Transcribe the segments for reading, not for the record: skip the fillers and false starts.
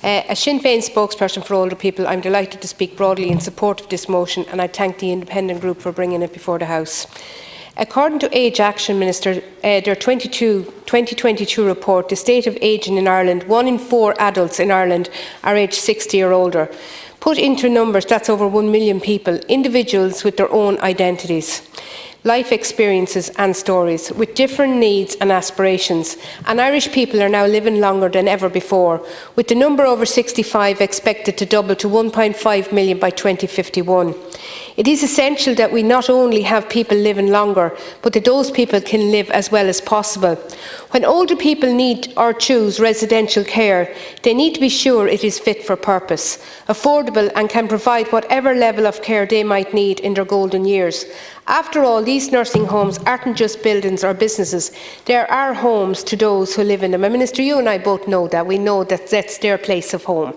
As Sinn Féin spokesperson for older people, I am delighted to speak broadly in support of this motion, and I thank the independent group for bringing it before the House. According to Age Action Minister, their 2022 report, the state of ageing in Ireland, 1 in 4 adults in Ireland are aged 60 or older. Put into numbers, that's over 1 million people, individuals with their own identities, life experiences and stories, with different needs and aspirations. And Irish people are now living longer than ever before, with the number over 65 expected to double to 1.5 million by 2051. It is essential that we not only have people living longer, but that those people can live as well as possible. When older people need or choose residential care, they need to be sure it is fit for purpose, affordable and can provide whatever level of care they might need in their golden years. After all, these nursing homes aren't just buildings or businesses, they are homes to those who live in them. And Minister, you and I both know that. We know that that's their place of home.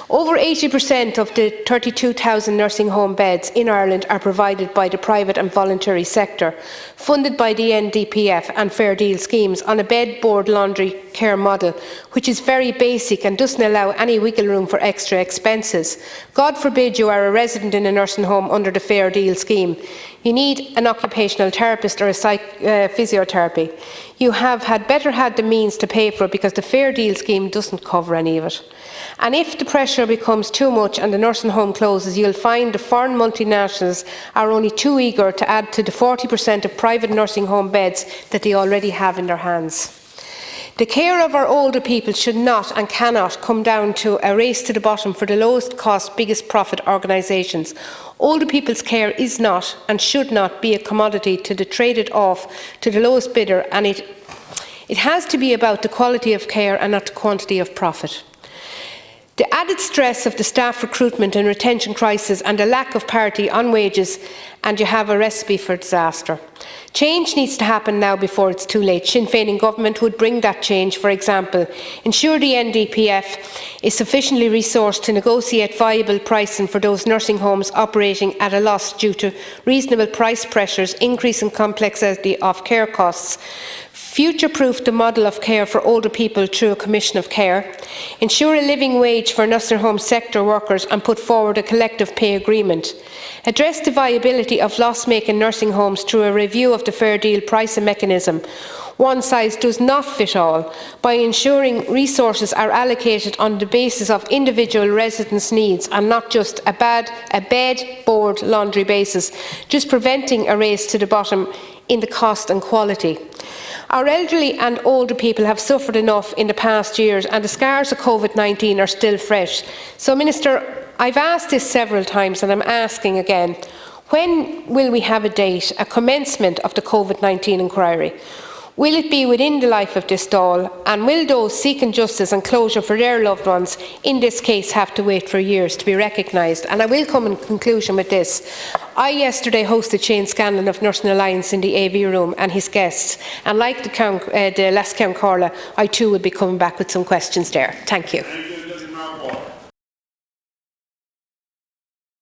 Over 80% of the 32,000 nursing home beds in Ireland are provided by the private and voluntary sector, funded by the NDPF and Fair Deal schemes on a bed, board, laundry care model, which is very basic and doesn't allow any wiggle room for extra expenses. God forbid you are a resident in a nursing home under the Fair Deal scheme. You need an occupational therapist or a physiotherapy. You have better had the means to pay for it, because the Fair Deal scheme doesn't cover any of it. And if the pressure becomes too much and the nursing home closes, you'll find the foreign multinationals are only too eager to add to the 40% of private nursing home beds that they already have in their hands. The care of our older people should not and cannot come down to a race to the bottom for the lowest cost, biggest profit organisations. Older people's care is not and should not be a commodity to be traded off to the lowest bidder, and it has to be about the quality of care and not the quantity of profit. The added stress of the staff recruitment and retention crisis and the lack of parity on wages, and you have a recipe for disaster. Change needs to happen now before it's too late. Sinn Féin in government would bring that change. For example, ensure the NDPF is sufficiently resourced to negotiate viable pricing for those nursing homes operating at a loss due to reasonable price pressures, increase in complexity of care costs. Future-proof the model of care for older people through a commission of care. Ensure a living wage for nursing home sector workers and put forward a collective pay agreement. Address the viability of loss-making nursing homes through a review of the Fair Deal pricing mechanism. One size does not fit all, by ensuring resources are allocated on the basis of individual residents' needs and not just a bed, board, laundry basis, just preventing a race to the bottom in the cost and quality. Our elderly and older people have suffered enough in the past years, and the scars of COVID-19 are still fresh. So, Minister, I've asked this several times and I'm asking again, when will we have a date, a commencement of the COVID-19 inquiry? Will it be within the life of this Dáil, and will those seeking justice and closure for their loved ones in this case have to wait for years to be recognised? And I will come in conclusion with this. I yesterday hosted Shane Scanlon of Nursing Alliance in the AV room and his guests, and like the last Count Corla, I too will be coming back with some questions there. Thank you.